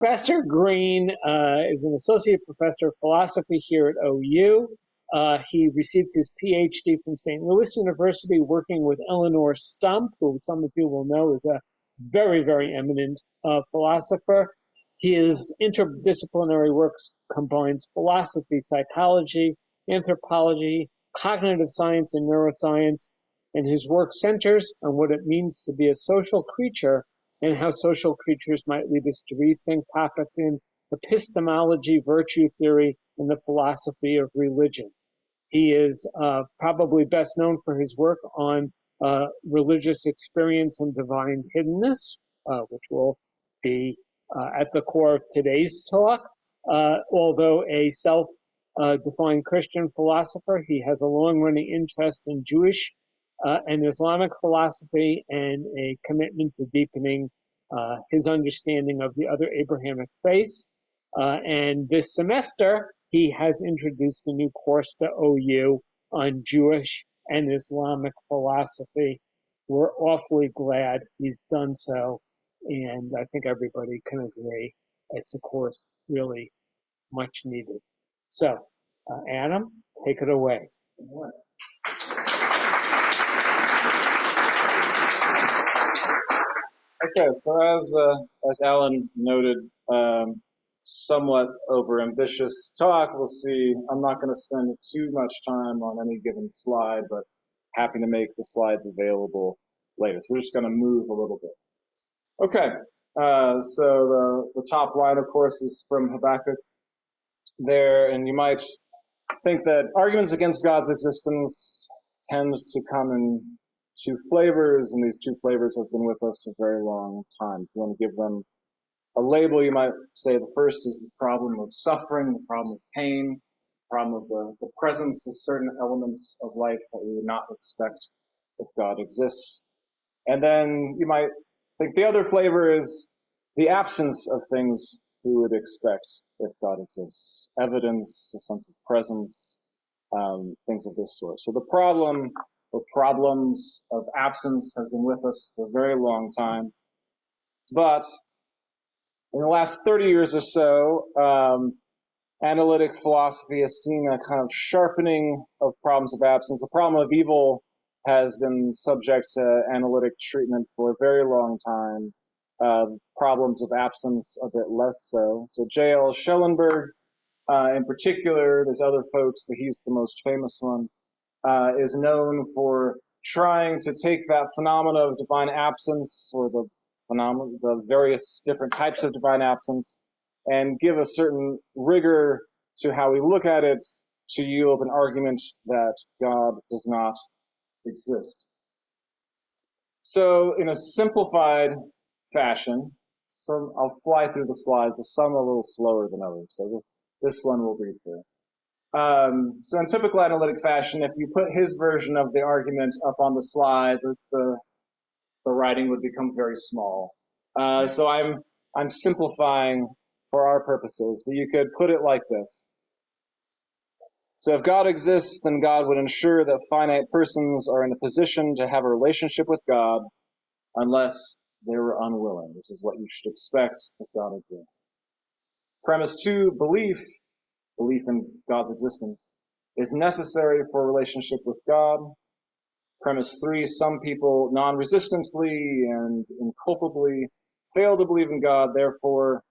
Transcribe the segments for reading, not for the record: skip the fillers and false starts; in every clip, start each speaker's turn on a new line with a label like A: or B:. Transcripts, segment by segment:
A: Professor Green is an associate professor of philosophy here at OU. He received his PhD from St. Louis University, working with Eleanor Stump, who some of you will know is a very, very eminent philosopher. His interdisciplinary works combines philosophy, psychology, anthropology, cognitive science, and neuroscience, and his work centers on what it means to be a social creature and how social creatures might lead us to rethink topics in epistemology, virtue theory, and the philosophy of religion. He is probably best known for his work on religious experience and divine hiddenness, which will be at the core of today's talk. Although a self-defined Christian philosopher, he has a long-running interest in Jewish and Islamic philosophy and a commitment to deepening his understanding of the other Abrahamic faiths. And this semester, he has introduced a new course to OU on Jewish and Islamic philosophy. We're awfully glad he's done so, and I think everybody can agree it's a course really much needed. So, Adam, take it away.
B: Okay, so as Alan noted, somewhat overambitious talk. We'll see. I'm not going to spend too much time on any given slide, but happy to make the slides available later. So we're just going to move a little bit. Okay, so the top line, of course, is from Habakkuk there, and you might think that arguments against God's existence tend to come in two flavors, and these two flavors have been with us a very long time. If you want to give them a label, you might say the first is the problem of suffering, the problem of pain, the problem of the presence of certain elements of life that we would not expect if God exists. And then you might think the other flavor is the absence of things we would expect if God exists. Evidence, a sense of presence, things of this sort. So the problem or problems of absence have been with us for a very long time. But in the last 30 years or so, analytic philosophy has seen a kind of sharpening of problems of absence. The problem of evil has been subject to analytic treatment for a very long time. Problems of absence a bit less so. So J.L. Schellenberg, in particular, there's other folks, but he's the most famous one, is known for trying to take that phenomena of divine absence, or the various different types of divine absence, and give a certain rigor to how we look at it to yield an argument that God does not exist. So in a simplified fashion, I'll fly through the slides, but some are a little slower than others, so this one will read through. So in typical analytic fashion, if you put his version of the argument up on the slide, the writing would become very small. So I'm simplifying for our purposes, but you could put it like this. So if God exists, then God would ensure that finite persons are in a position to have a relationship with God unless they were unwilling. This is what you should expect if God exists. Premise 2, belief in God's existence, is necessary for a relationship with God. Premise 3, some people non-resistantly and inculpably fail to believe in God, therefore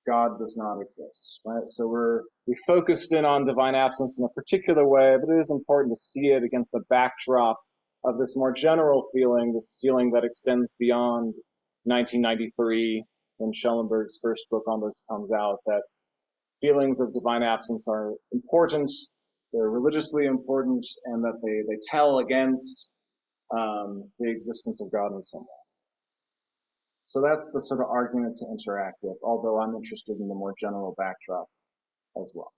B: God does not exist, right? So we focused in on divine absence in a particular way, but it is important to see it against the backdrop of this more general feeling, this feeling that extends beyond 1993, when Schellenberg's first book on this comes out, that feelings of divine absence are important, they're religiously important, and that they tell against the existence of God in some way. So that's the sort of argument to interact with, although I'm interested in the more general backdrop as well.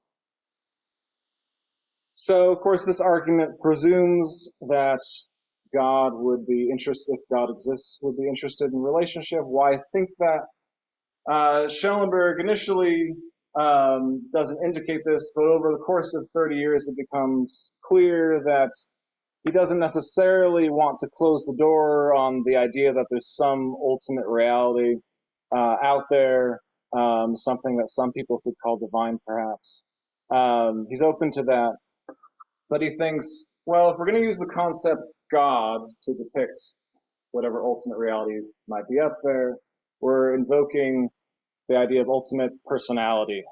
B: So, of course, this argument presumes that God would be interested, if God exists, would be interested in relationship. Why think that? Schellenberg initially doesn't indicate this, but over the course of 30 years, it becomes clear that he doesn't necessarily want to close the door on the idea that there's some ultimate reality out there. something that some people could call divine, perhaps. He's open to that, but he thinks, well, if we're going to use the concept God to depict whatever ultimate reality might be up there, we're invoking the idea of ultimate personality,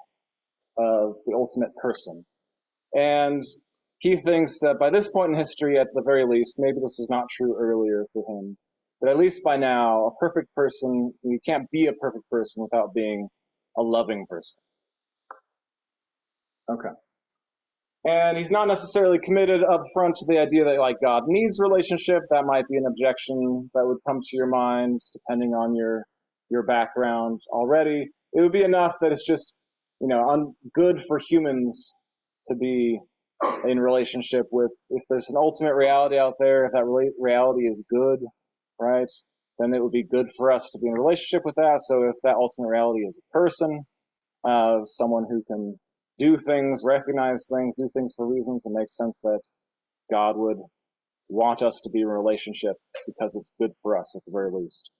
B: of the ultimate person. And he thinks that by this point in history, at the very least, maybe this was not true earlier for him, but at least by now, a perfect person, you can't be a perfect person without being a loving person. Okay. And he's not necessarily committed up front to the idea that like God needs relationship. That might be an objection that would come to your mind, depending on your background already. It would be enough that it's just, good for humans to be in relationship with. If there's an ultimate reality out there, if that reality is good, right, then it would be good for us to be in a relationship with that. So if that ultimate reality is a person, someone who can do things, recognize things, do things for reasons, it makes sense that God would want us to be in a relationship because it's good for us at the very least.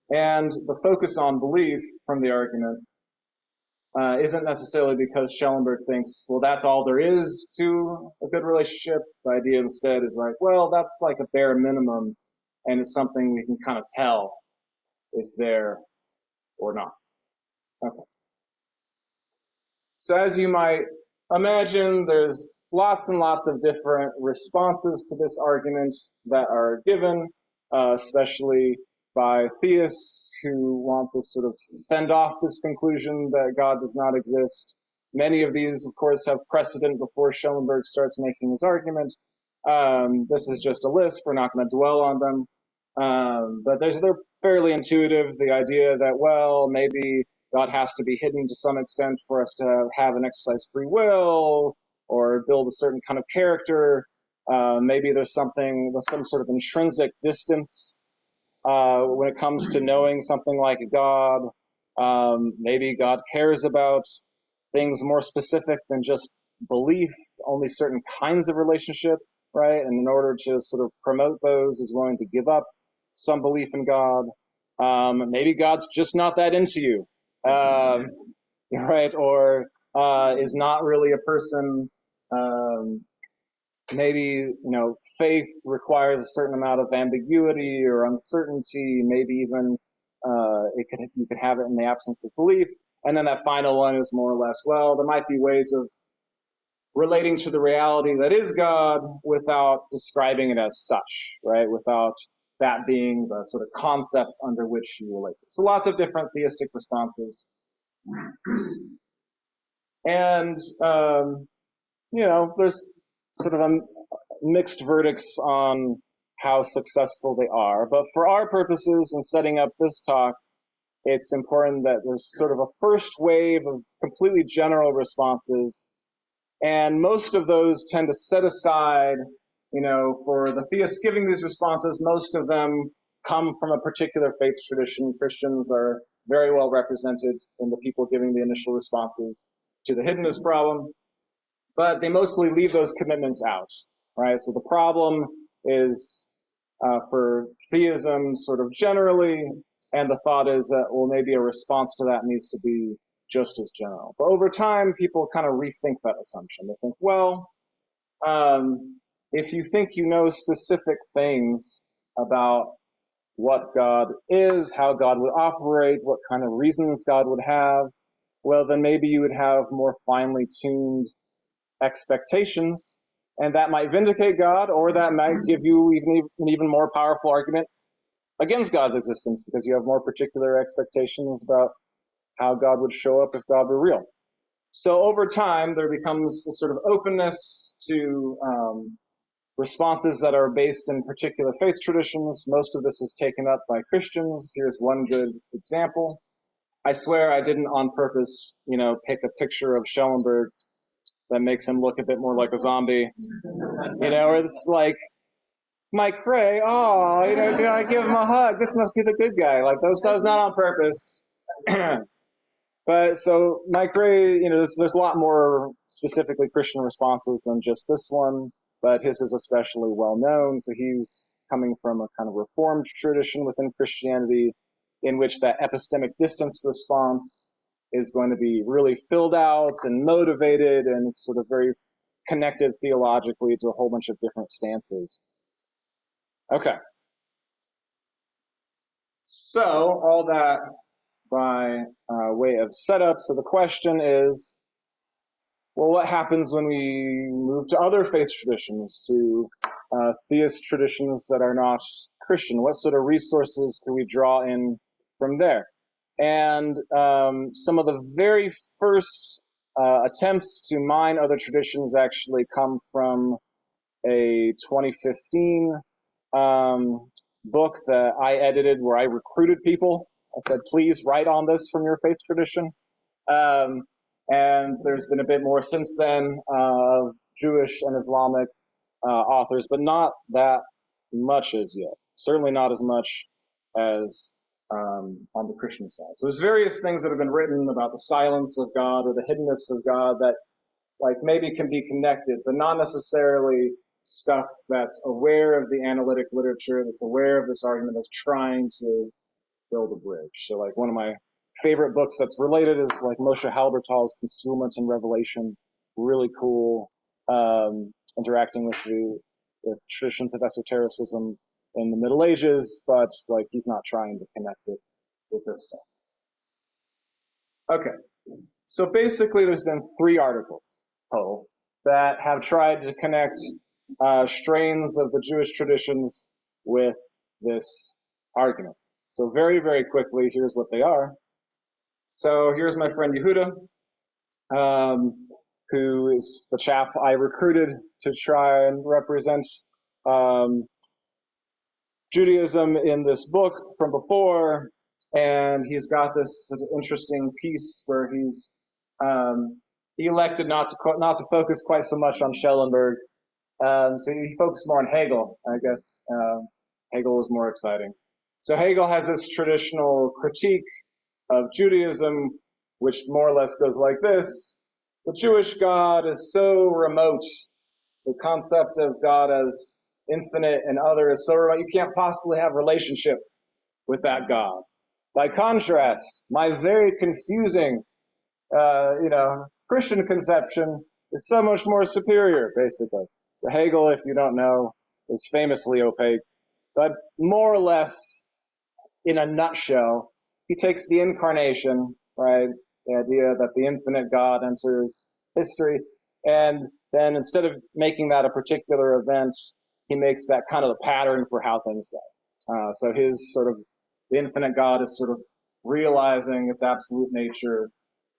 B: And the focus on belief from the argument isn't necessarily because Schellenberg thinks, well, that's all there is to a good relationship. The idea instead is like, well, that's like a bare minimum, and it's something we can kind of tell is there or not. Okay. So as you might imagine, there's lots and lots of different responses to this argument that are given, especially by theists who want to sort of fend off this conclusion that God does not exist. Many of these, of course, have precedent before Schellenberg starts making his argument. This is just a list. We're not going to dwell on them. But they're fairly intuitive. The idea that, well, maybe God has to be hidden to some extent for us to have and exercise free will or build a certain kind of character. Maybe there's some sort of intrinsic distance when it comes to knowing something like God. Maybe God cares about things more specific than just belief, only certain kinds of relationship, right? And in order to sort of promote those, is willing to give up some belief in God. Maybe God's just not that into you, right? Or is not really a person. Maybe, faith requires a certain amount of ambiguity or uncertainty. Maybe even you could have it in the absence of belief. And then that final one is more or less, well, there might be ways of relating to the reality that is God without describing it as such, right? Without that being the sort of concept under which you relate to. So lots of different theistic responses. And, there's sort of mixed verdicts on how successful they are. But for our purposes in setting up this talk, it's important that there's sort of a first wave of completely general responses. And most of those tend to set aside, for the theists giving these responses, most of them come from a particular faith tradition. Christians are very well represented in the people giving the initial responses to the hiddenness problem, but they mostly leave those commitments out, right? So the problem is for theism sort of generally, and the thought is that, well, maybe a response to that needs to be just as general. But over time, people kind of rethink that assumption. They think, well, if you think you know specific things about what God is, how God would operate, what kind of reasons God would have, well, then maybe you would have more finely tuned expectations, and that might vindicate God, or that might give you an even more powerful argument against God's existence, because you have more particular expectations about how God would show up if God were real. So over time, there becomes a sort of openness to responses that are based in particular faith traditions. Most of this is taken up by Christians. Here's one good example. I swear I didn't on purpose, pick a picture of Schellenberg that makes him look a bit more like a zombie. Or it's like, Mike Cray, I give him a hug. This must be the good guy. Like, that was not on purpose. But so Mike Cray, there's a lot more specifically Christian responses than just this one, but his is especially well known. So he's coming from a kind of reformed tradition within Christianity. in which that epistemic distance response is going to be really filled out and motivated and sort of very connected theologically to a whole bunch of different stances. Okay. So all that by way of setup. So the question is, well, what happens when we move to other faith traditions, to theist traditions that are not Christian? What sort of resources can we draw in from there? And some of the very first attempts to mine other traditions actually come from a 2015 book that I edited where I recruited people. I said, please write on this from your faith tradition. And there's been a bit more since then of Jewish and Islamic authors, but not that much as yet. Certainly not as much as on the Christian side. So there's various things that have been written about the silence of God or the hiddenness of God that like maybe can be connected, but not necessarily stuff that's aware of the analytic literature, that's aware of this argument, that's trying to build a bridge. So like one of my favorite books that's related is like Moshe Halbertal's Concealment and Revelation. Really cool, interacting with traditions of esotericism in the Middle Ages, but like he's not trying to connect it with this stuff. Okay, so basically there's been 3 articles total that have tried to connect strains of the Jewish traditions with this argument. So very, very quickly, here's what they are. So here's my friend Yehuda, who is the chap I recruited to try and represent Judaism in this book from before. And he's got this interesting piece where he elected not to focus quite so much on Schellenberg. So he focused more on Hegel, I guess. Hegel was more exciting. So Hegel has this traditional critique of Judaism, which more or less goes like this. The Jewish God is so remote. The concept of God as infinite and other is so remote, you can't possibly have a relationship with that God. By contrast, my very confusing, Christian conception is so much more superior, basically. So Hegel, if you don't know, is famously opaque, but more or less, in a nutshell, he takes the incarnation, right, the idea that the infinite God enters history, and then instead of making that a particular event, he makes that kind of the pattern for how things go. So his sort of, the infinite God is sort of realizing its absolute nature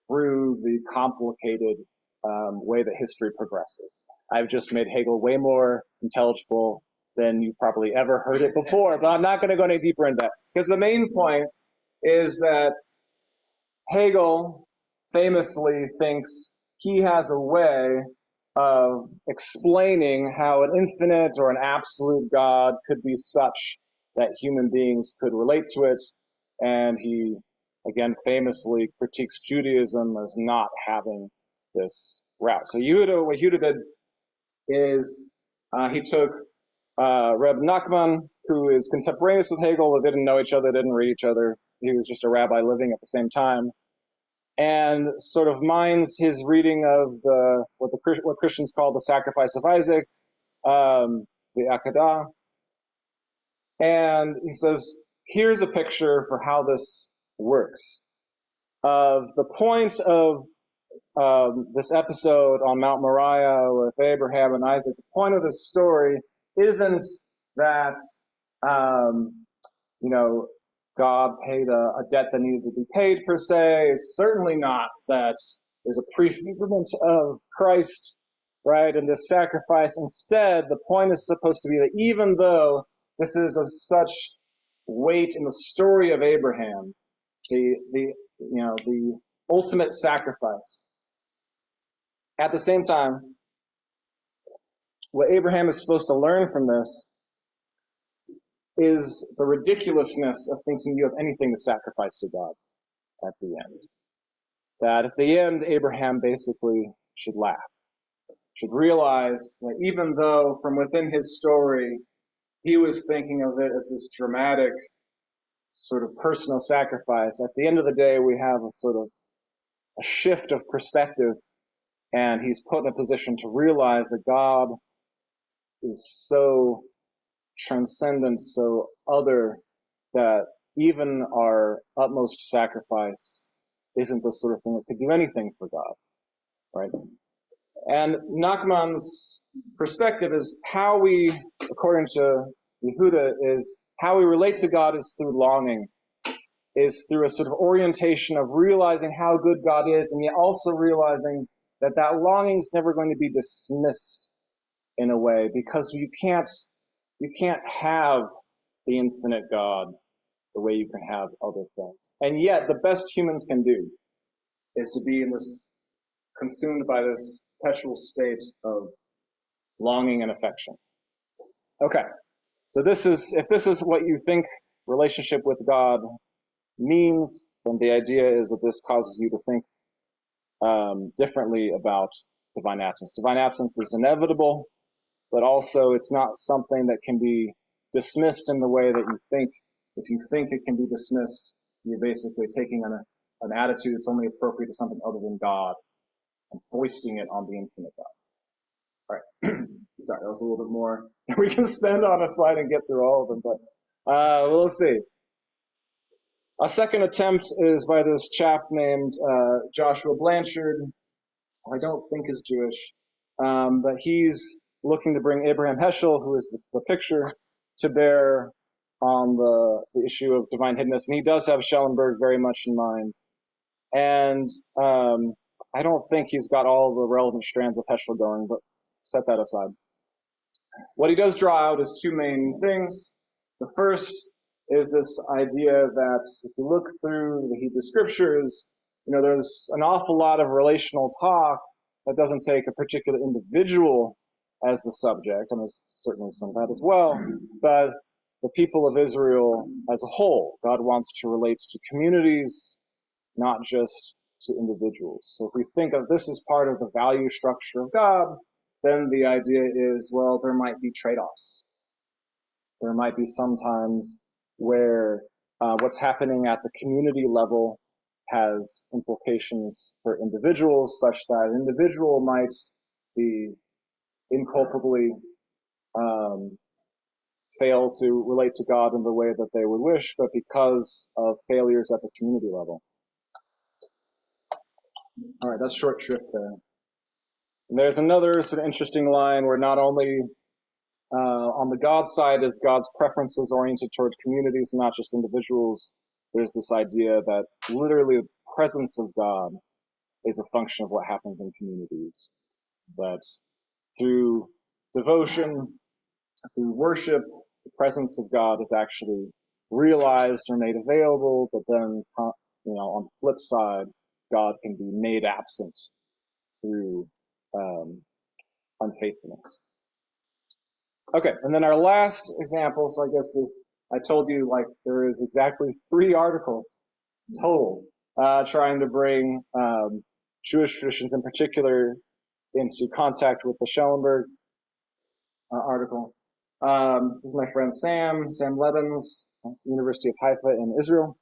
B: through the complicated way that history progresses. I've just made Hegel way more intelligible than you've probably ever heard it before, but I'm not going to go any deeper into that. Because the main point is that Hegel famously thinks he has a way of explaining how an infinite or an absolute God could be such that human beings could relate to it. And he, again, famously critiques Judaism as not having this route. So what Yehuda did is he took Reb Nachman, who is contemporaneous with Hegel, but didn't know each other, didn't read each other. He was just a rabbi living at the same time, and sort of mines his reading of what Christians call the sacrifice of Isaac, the Akedah, and he says, here's a picture for how this works. The point of this episode on Mount Moriah with Abraham and Isaac, the point of this story isn't that, God paid a debt that needed to be paid per se. It's certainly not that there's a prefigurement of Christ, right, in this sacrifice. Instead, the point is supposed to be that even though this is of such weight in the story of Abraham, the ultimate sacrifice, at the same time, what Abraham is supposed to learn from this is the ridiculousness of thinking you have anything to sacrifice to God at the end. That at the end, Abraham basically should laugh, should realize that even though from within his story, he was thinking of it as this dramatic sort of personal sacrifice, at the end of the day, we have a sort of a shift of perspective, and he's put in a position to realize that God is so transcendent, so other, that even our utmost sacrifice isn't the sort of thing that could do anything for God, right? And Nachman's perspective is how we, according to Yehuda, is how we relate to God is through longing, is through a sort of orientation of realizing how good God is, and yet also realizing that that longing is never going to be dismissed in a way, because you can't have the infinite God the way you can have other things. And yet, the best humans can do is to be in this, consumed by this perpetual state of longing and affection. Okay, so if this is what you think relationship with God means, then the idea is that this causes you to think differently about divine absence. Divine absence is inevitable, but also it's not something that can be dismissed in the way that you think. If you think it can be dismissed, you're basically taking an attitude that's only appropriate to something other than God and foisting it on the infinite God. All right. Sorry, that was a little bit more than we can spend on a slide and get through all of them, but we'll see. A second attempt is by this chap named Joshua Blanchard, who I don't think is Jewish, but he's looking to bring Abraham Heschel, who is the picture, to bear on the issue of divine hiddenness. And he does have Schellenberg very much in mind. And I don't think he's got all the relevant strands of Heschel going, but set that aside. What he does draw out is two main things. The first is this idea that if you look through the Hebrew scriptures, there's an awful lot of relational talk that doesn't take a particular individual as the subject, and there's certainly some of that as well, but the people of Israel as a whole. God wants to relate to communities, not just to individuals. So if we think of this as part of the value structure of God, then the idea is, well, there might be trade-offs. There might be sometimes where what's happening at the community level has implications for individuals, such that an individual might be inculpably fail to relate to God in the way that they would wish, but because of failures at the community level. All right, that's short shrift there. And there's another sort of interesting line where not only on the God side is God's preferences oriented toward communities, not just individuals. There's this idea that literally the presence of God is a function of what happens in communities. That through devotion, through worship, the presence of God is actually realized or made available, but then, on the flip side, God can be made absent through unfaithfulness. Okay, and then our last example, so I guess I told you there is exactly 3 articles total trying to bring Jewish traditions in particular into contact with the Schellenberg article. This is my friend Sam Levins, University of Haifa in Israel.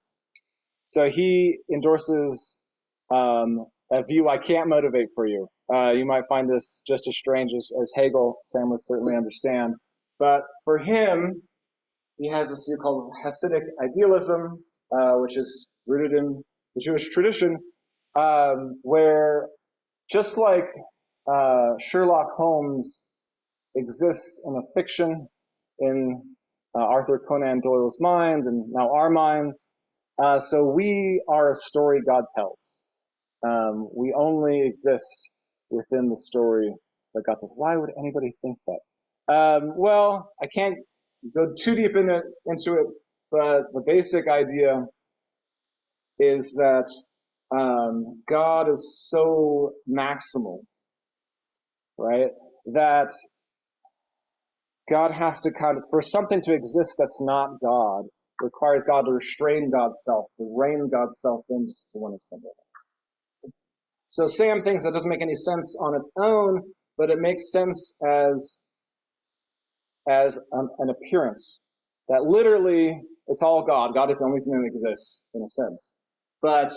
B: So he endorses a view I can't motivate for you. You might find this just as strange as Hegel. Sam would certainly understand. But for him, he has this view called Hasidic idealism, which is rooted in the Jewish tradition, where just like Sherlock Holmes exists in a fiction in Arthur Conan Doyle's mind and now our minds, so we are a story God tells. We only exist within the story that God tells. Why would anybody think that? Well, I can't go too deep into it, but the basic idea is that God is so maximal, right? That God has to for something to exist that's not God, requires God to restrain God's self, to rein God's self in just to one extent. So Sam thinks that doesn't make any sense on its own, but it makes sense as an appearance. That literally it's all God. God is the only thing that exists, in a sense. But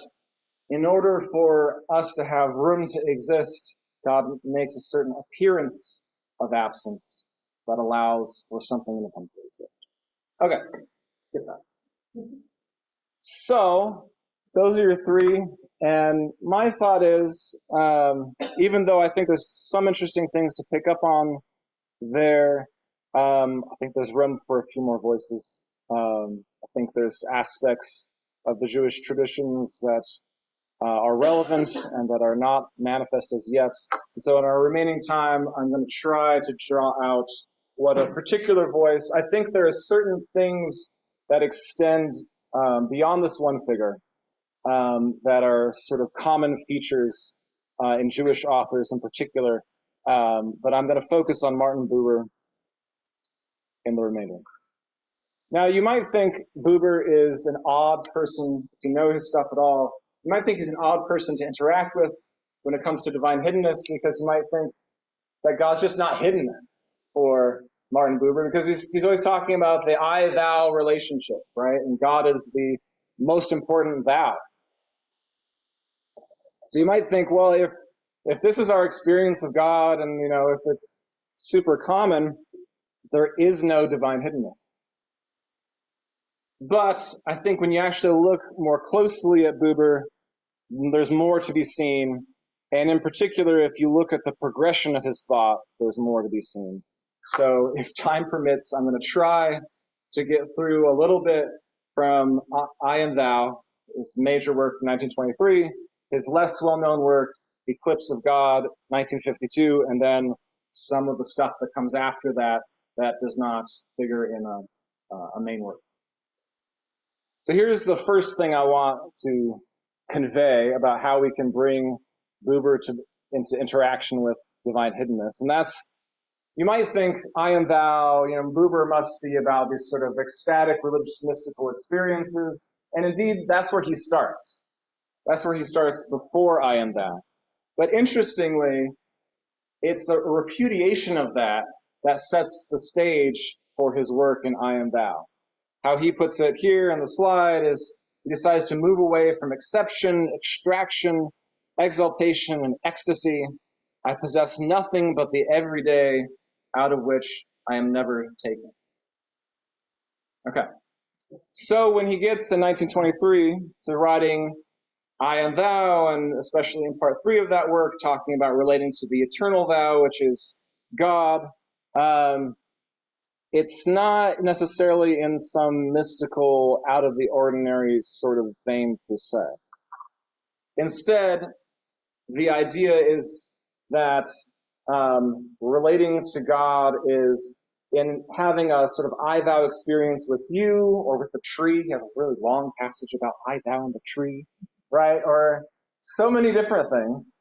B: in order for us to have room to exist, God makes a certain appearance of absence that allows for something in the come to exist. Okay, skip that. So, those are your three. And my thought is, even though I think there's some interesting things to pick up on there, I think there's room for a few more voices. I think there's aspects of the Jewish traditions that are relevant and that are not manifest as yet. So in our remaining time, I'm going to try to draw out what a particular voice. I think there are certain things that extend beyond this one figure that are sort of common features in Jewish authors in particular. But I'm going to focus on Martin Buber in the remainder. Now, you might think Buber is an odd person, if you know his stuff at all. You might think he's an odd person to interact with when it comes to divine hiddenness, because you might think that God's just not hidden for Martin Buber, because he's always talking about the I-thou relationship, right? And God is the most important thou. So you might think, well, if this is our experience of God, and if it's super common, there is no divine hiddenness. But I think when you actually look more closely at Buber, there's more to be seen. And in particular, if you look at the progression of his thought, there's more to be seen. So if time permits, I'm going to try to get through a little bit from I and Thou, his major work from 1923, his less well-known work, Eclipse of God, 1952, and then some of the stuff that comes after that that does not figure in a main work. So here's the first thing I want to convey about how we can bring Buber into interaction with divine hiddenness. And that's, you might think, I and Thou, Buber must be about these sort of ecstatic religious mystical experiences. And indeed, that's where he starts. That's where he starts before I and Thou. But interestingly, it's a repudiation of that that sets the stage for his work in I and Thou. How he puts it here on the slide is he decides to move away from exception, extraction, exaltation, and ecstasy. I possess nothing but the everyday, out of which I am never taken. Okay. So when he gets in 1923 to writing I and Thou, and especially in part 3 of that work, talking about relating to the eternal Thou, which is God, it's not necessarily in some mystical, out of the ordinary sort of vein per se. Instead, the idea is that relating to God is in having a sort of I-thou experience with you or with the tree. He has a really long passage about I-thou and the tree, right? Or so many different things.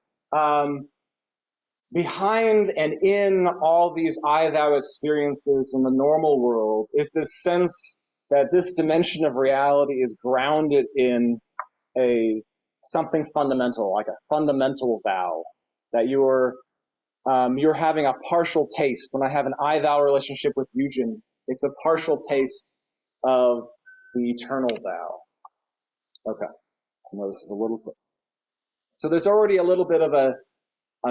B: Behind and in all these I-thou experiences in the normal world is this sense that this dimension of reality is grounded in something fundamental, like a fundamental thou, that you're having a partial taste. When I have an I-thou relationship with Eugen, it's a partial taste of the eternal thou. Okay, I know this is a little quick. So there's already a little bit of a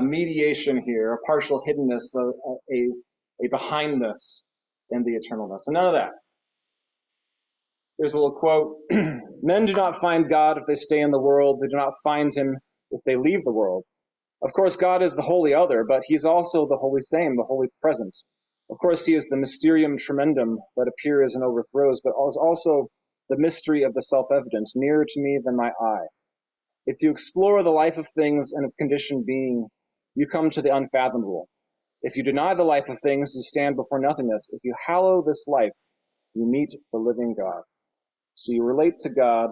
B: mediation here, a partial hiddenness, a behindness in the eternalness. And none of that. Here's a little quote. Men do not find God if they stay in the world. They do not find him if they leave the world. Of course, God is the holy other, but he's also the holy same, the holy present. Of course, he is the mysterium tremendum that appears and overthrows, but is also the mystery of the self-evident, nearer to me than my eye. If you explore the life of things and of conditioned being, you come to the unfathomable. If you deny the life of things, you stand before nothingness. If you hallow this life, you meet the living God. So you relate to God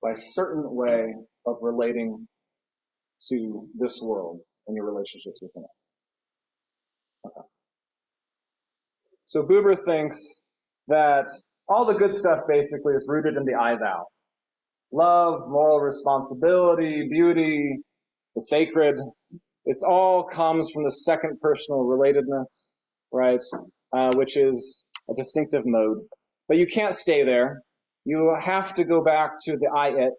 B: by a certain way of relating to this world and your relationships with him. Okay. So Buber thinks that all the good stuff basically is rooted in the I-thou. Love, moral responsibility, beauty, the sacred. It's all comes from the second personal relatedness, right? Which is a distinctive mode. But you can't stay there. You have to go back to the I-it,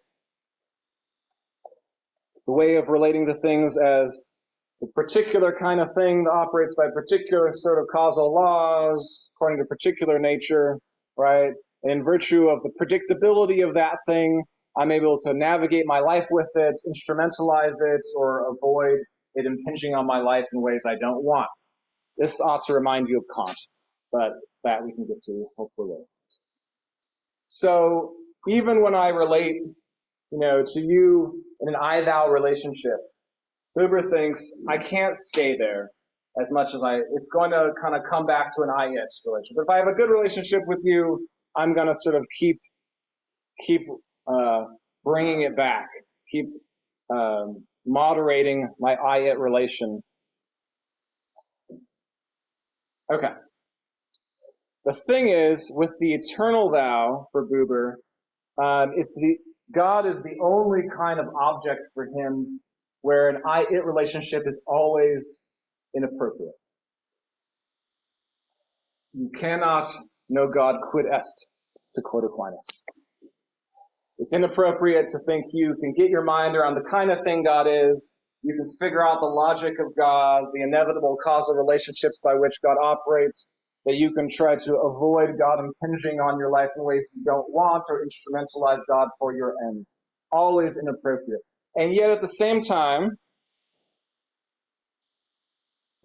B: the way of relating to things as it's a particular kind of thing that operates by particular sort of causal laws, according to particular nature, right? And in virtue of the predictability of that thing, I'm able to navigate my life with it, instrumentalize it, or avoid it impinging on my life in ways I don't want. This ought to remind you of Kant, but that we can get to hopefully later. So even when I relate, to you in an I-thou relationship, Buber thinks I can't stay there as much as it's going to kind of come back to an I-it relationship. If I have a good relationship with you, I'm going to sort of keep bringing it back, keep moderating my I-it relation. Okay. The thing is, with the eternal thou for Buber, God is the only kind of object for him where an I-it relationship is always inappropriate. You cannot know God quid est, to quote Aquinas. It's inappropriate to think you can get your mind around the kind of thing God is. You can figure out the logic of God, the inevitable causal relationships by which God operates, that you can try to avoid God impinging on your life in ways you don't want or instrumentalize God for your ends. Always inappropriate. And yet at the same time,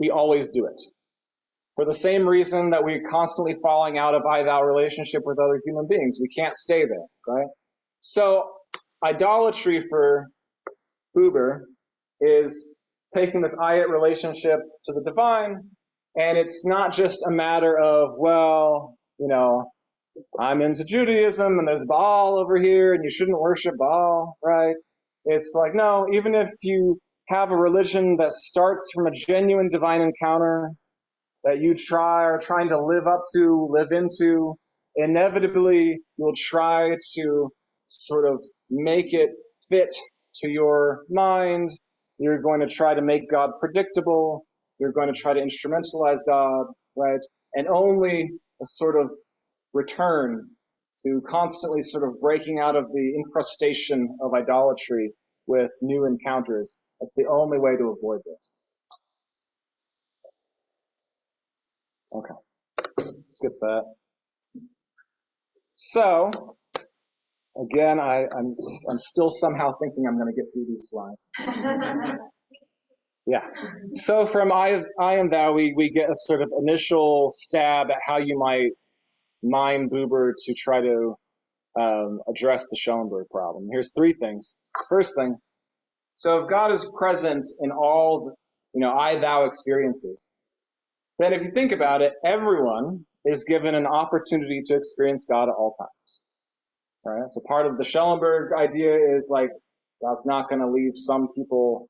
B: we always do it. For the same reason that we're constantly falling out of I-thou relationship with other human beings. We can't stay there, right? So idolatry for Buber is taking this I-it relationship to the divine, and it's not just a matter of, I'm into Judaism and there's Baal over here and you shouldn't worship Baal, right? It's like, no, even if you have a religion that starts from a genuine divine encounter that you are trying to live into, inevitably you'll try to sort of make it fit to your mind. You're going to try to make God predictable. You're going to try to instrumentalize God, right? And only a sort of return to constantly sort of breaking out of the incrustation of idolatry with new encounters. That's the only way to avoid this. Okay, skip that. So, again, I'm still somehow thinking I'm going to get through these slides. Yeah. So from I and thou, we get a sort of initial stab at how you might mine Buber to try to address the Schellenberg problem. Here's three things. First thing, so if God is present in all, I-thou experiences, then if you think about it, everyone is given an opportunity to experience God at all times. All right? So part of the Schellenberg idea is like, God's not going to leave some people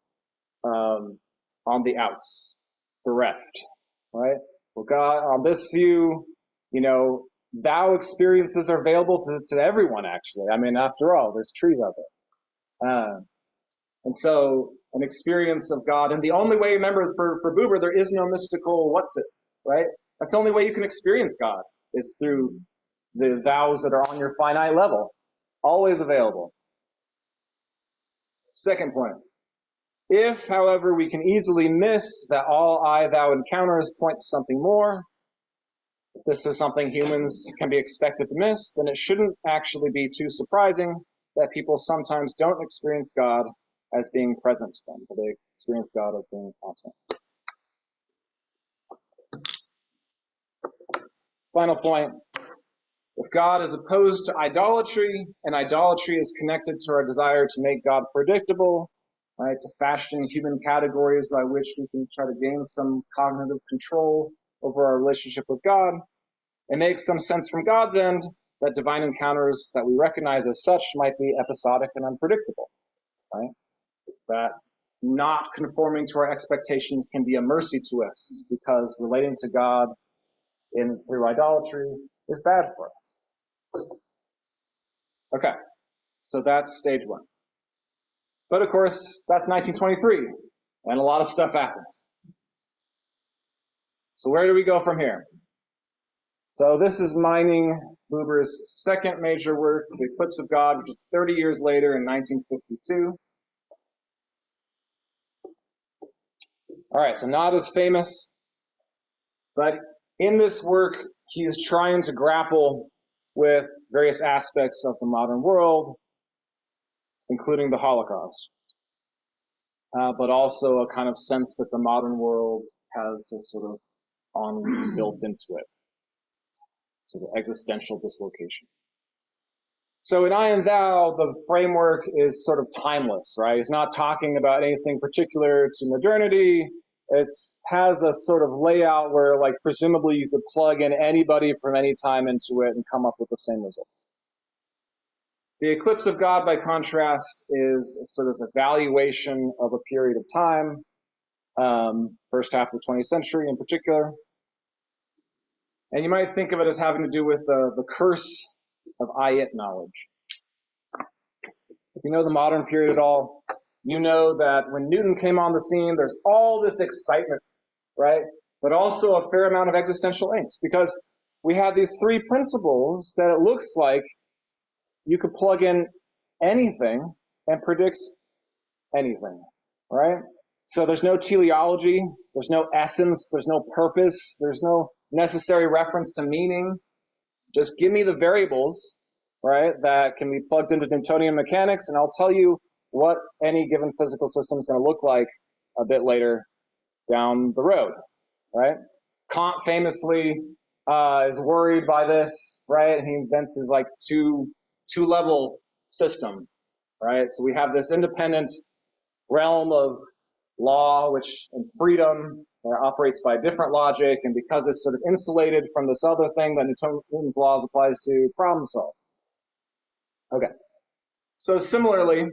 B: on the outs, bereft, right? Well, God, on this view, thou experiences are available to everyone, actually. I mean, after all, there's trees out there. And so an experience of God, and the only way, remember, for Buber, there is no mystical what's-it, right? That's the only way you can experience God, is through the thous that are on your finite level. Always available. Second point. If, however, we can easily miss that all I-thou encounters point to something more, if this is something humans can be expected to miss, then it shouldn't actually be too surprising that people sometimes don't experience God as being present to them, but they experience God as being absent. Final point. If God is opposed to idolatry, and idolatry is connected to our desire to make God predictable, right, to fashion human categories by which we can try to gain some cognitive control over our relationship with God, it makes some sense from God's end that divine encounters that we recognize as such might be episodic and unpredictable, right? That not conforming to our expectations can be a mercy to us because relating to God through idolatry is bad for us. Okay, so that's stage one. But of course, that's 1923, and a lot of stuff happens. So where do we go from here? So this is mining Buber's second major work, The Eclipse of God, which is 30 years later in 1952. All right, so not as famous, but in this work, he is trying to grapple with various aspects of the modern world, including the Holocaust, but also a kind of sense that the modern world has a sort of ennui built into it, sort of existential dislocation. So in I and Thou, the framework is sort of timeless, right? It's not talking about anything particular to modernity. It has a sort of layout where, like, presumably you could plug in anybody from any time into it and come up with the same results. The Eclipse of God, by contrast, is a sort of evaluation of a period of time, first half of the 20th century in particular. And you might think of it as having to do with the curse of I-it knowledge. If you know the modern period at all, you know that when Newton came on the scene, there's all this excitement, right? But also a fair amount of existential angst, because we have these three principles that it looks like you could plug in anything and predict anything, right? So there's no teleology, there's no essence, there's no purpose, there's no necessary reference to meaning. Just give me the variables, right, that can be plugged into Newtonian mechanics, and I'll tell you what any given physical system is going to look like a bit later down the road, right? Kant famously is worried by this, right? And he invents his like two-level system, right? So we have this independent realm of law, which and freedom operates by a different logic, and because it's sort of insulated from this other thing that Newton's laws applies to, problem solve. Okay. So similarly,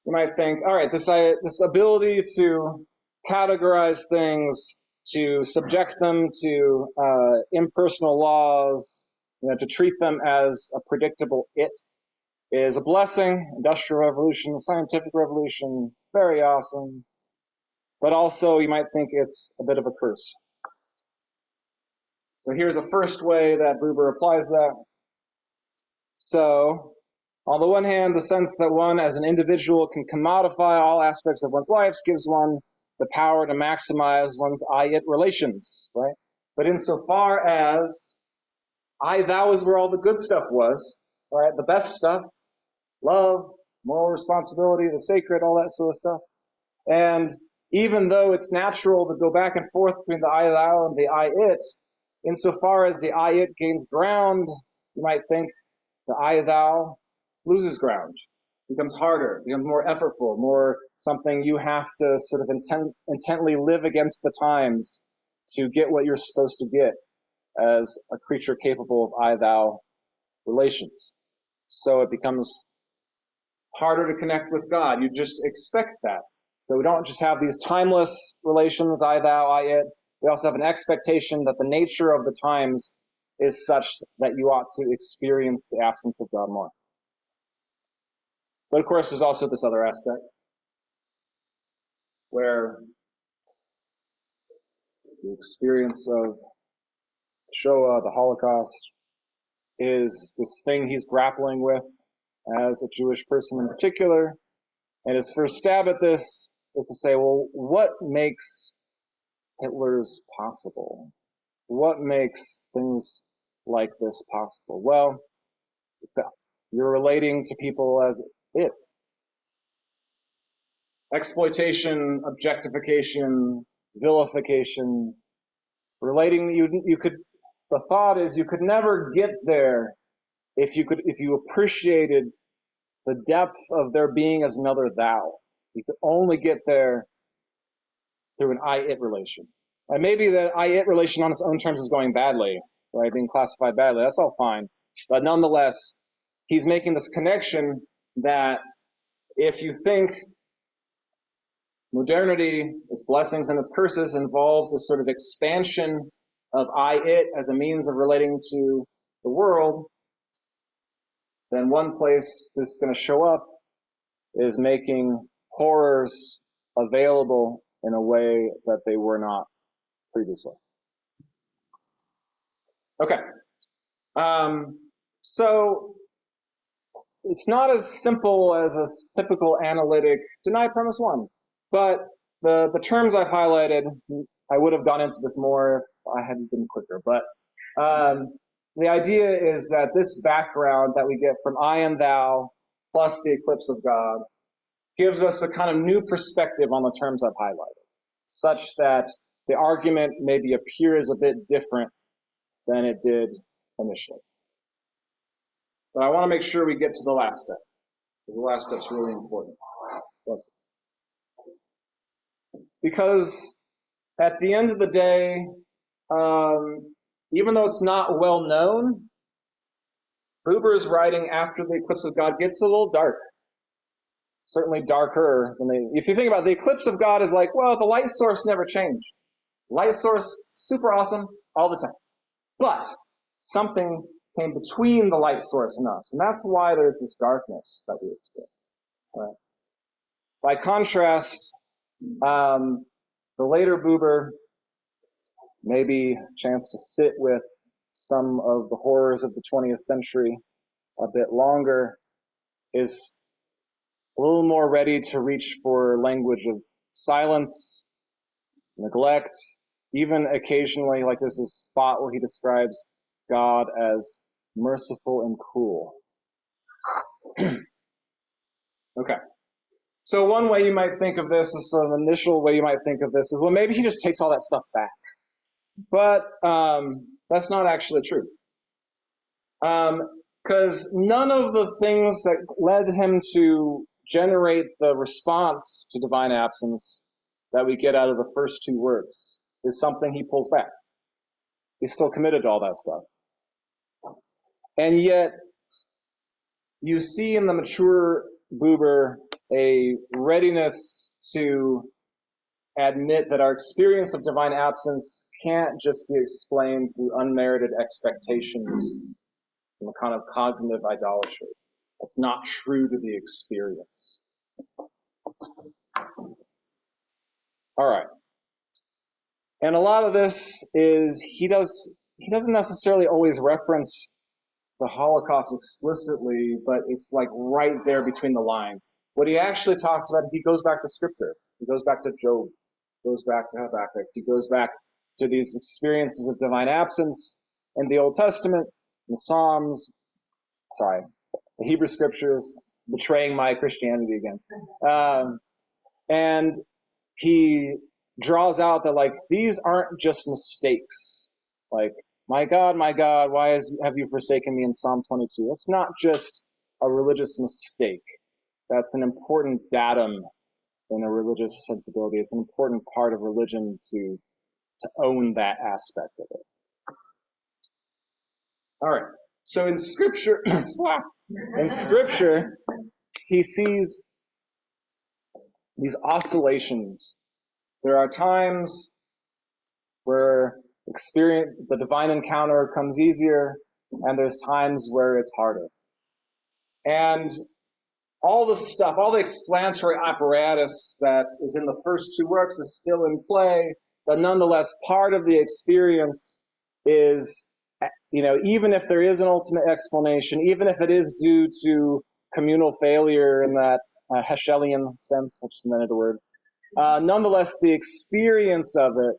B: you might think, all right, this ability to categorize things, to subject them to impersonal laws, to treat them as a predictable it, is a blessing. Industrial revolution, scientific revolution, very awesome. But also, you might think it's a bit of a curse. So here's a first way that Buber applies that. So, on the one hand, the sense that one as an individual can commodify all aspects of one's life gives one the power to maximize one's I-it relations, right? But insofar as I-thou is where all the good stuff was, right? The best stuff, love, moral responsibility, the sacred, all that sort of stuff. And even though it's natural to go back and forth between the I-thou and the I-it, insofar as the I-it gains ground, you might think the I-thou loses ground, becomes harder, becomes more effortful, more something you have to sort of intently live against the times to get what you're supposed to get as a creature capable of I-thou relations. So it becomes harder to connect with God. You just expect that. So we don't just have these timeless relations, I-thou, I-it. We also have an expectation that the nature of the times is such that you ought to experience the absence of God more. But of course, there's also this other aspect where the experience of Shoah, the Holocaust, is this thing he's grappling with as a Jewish person in particular. And his first stab at this is to say, well, what makes Hitler's possible? What makes things like this possible? Well, it's that you're relating to people as it. Exploitation, objectification, vilification, relating you could the thought is you could never get there if you appreciated the depth of their being as another thou. You could only get there through an I-it relation. And maybe the I-it relation on its own terms is going badly, right? Being classified badly. That's all fine. But nonetheless, he's making this connection that if you think modernity, its blessings and its curses, involves this sort of expansion of I-it as a means of relating to the world, then one place this is going to show up is making horrors available in a way that they were not previously. Okay. So it's not as simple as a typical analytic deny premise one, but the terms I've highlighted, I would have gone into this more if I hadn't been quicker, but the idea is that this background that we get from I and thou plus the eclipse of God gives us a kind of new perspective on the terms I've highlighted, such that the argument maybe appears a bit different than it did initially. But I want to make sure we get to the last step, because the last step's really important. Because at the end of the day, even though it's not well known, Buber's writing after the eclipse of God gets a little dark. Certainly darker than if you think about it, the eclipse of God is like, well, the light source never changed. Light source, super awesome all the time. But something came between the light source and us. And that's why there's this darkness that we experience. Right? By contrast, the later Buber, maybe a chance to sit with some of the horrors of the 20th century a bit longer, is a little more ready to reach for language of silence, neglect, even occasionally, like there's this spot where he describes God as merciful and cruel. Okay. So one way you might think of this, is an initial way you might think of this is, well, maybe he just takes all that stuff back. But that's not actually true. Because none of the things that led him to generate the response to divine absence that we get out of the first two works is something he pulls back. He's still committed to all that stuff. And yet, you see in the mature Buber a readiness to admit that our experience of divine absence can't just be explained through unmerited expectations from a kind of cognitive idolatry. That's not true to the experience. All right. And a lot of this is he doesn't necessarily always reference the Holocaust explicitly, but it's like right there between the lines. What he actually talks about is he goes back to scripture. He goes back to Job, goes back to Habakkuk. He goes back to these experiences of divine absence in the Old Testament, the Psalms, the Hebrew scriptures, betraying my Christianity again. And he draws out that, like, these aren't just mistakes. Like, my God, why have you forsaken me in Psalm 22? It's not just a religious mistake. That's an important datum in a religious sensibility. It's an important part of religion to own that aspect of it. All right. So in Scripture, he sees these oscillations. There are times where the divine encounter comes easier, and there's times where it's harder. And all the stuff, all the explanatory apparatus that is in the first two works is still in play, but nonetheless, part of the experience is, even if there is an ultimate explanation, even if it is due to communal failure in that Heschelian sense, I just invented a word, nonetheless, the experience of it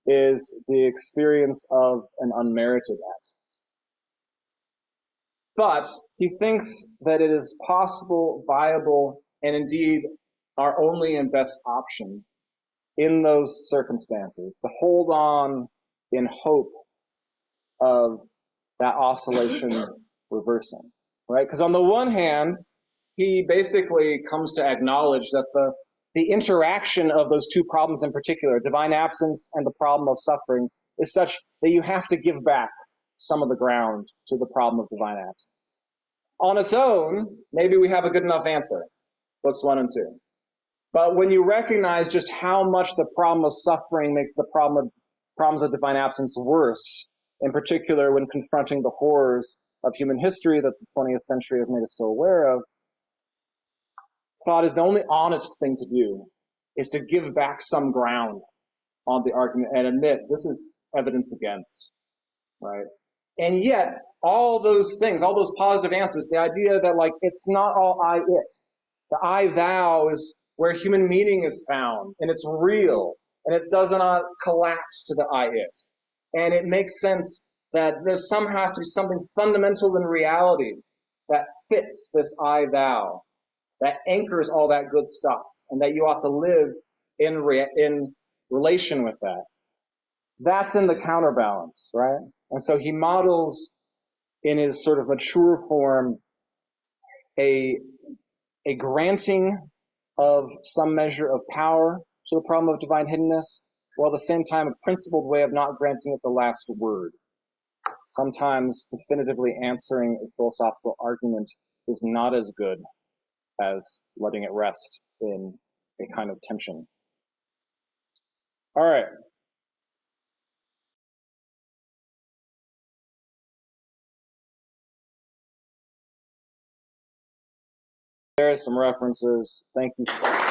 B: is the experience of an unmerited absence. But he thinks that it is possible, viable, and indeed our only and best option in those circumstances to hold on in hope of that oscillation reversing, right? Because on the one hand, he basically comes to acknowledge that the interaction of those two problems in particular, divine absence and the problem of suffering, is such that you have to give back some of the ground to the problem of divine absence. On its own, maybe we have a good enough answer, books 1 and 2. But when you recognize just how much the problem of suffering makes the problems of divine absence worse, in particular when confronting the horrors of human history that the 20th century has made us so aware of, thought is the only honest thing to do is to give back some ground on the argument and admit this is evidence against, right? And yet, all those things, all those positive answers, the idea that like it's not all I it. The I thou is where human meaning is found, and it's real, and it does not collapse to the I it. And it makes sense that there has to be something fundamental in reality that fits this I thou, that anchors all that good stuff, and that you ought to live in relation with that. That's in the counterbalance, right? And so he models in his sort of mature form a granting of some measure of power to the problem of divine hiddenness, while at the same time a principled way of not granting it the last word. Sometimes definitively answering a philosophical argument is not as good as letting it rest in a kind of tension. All right. There are some references. Thank you.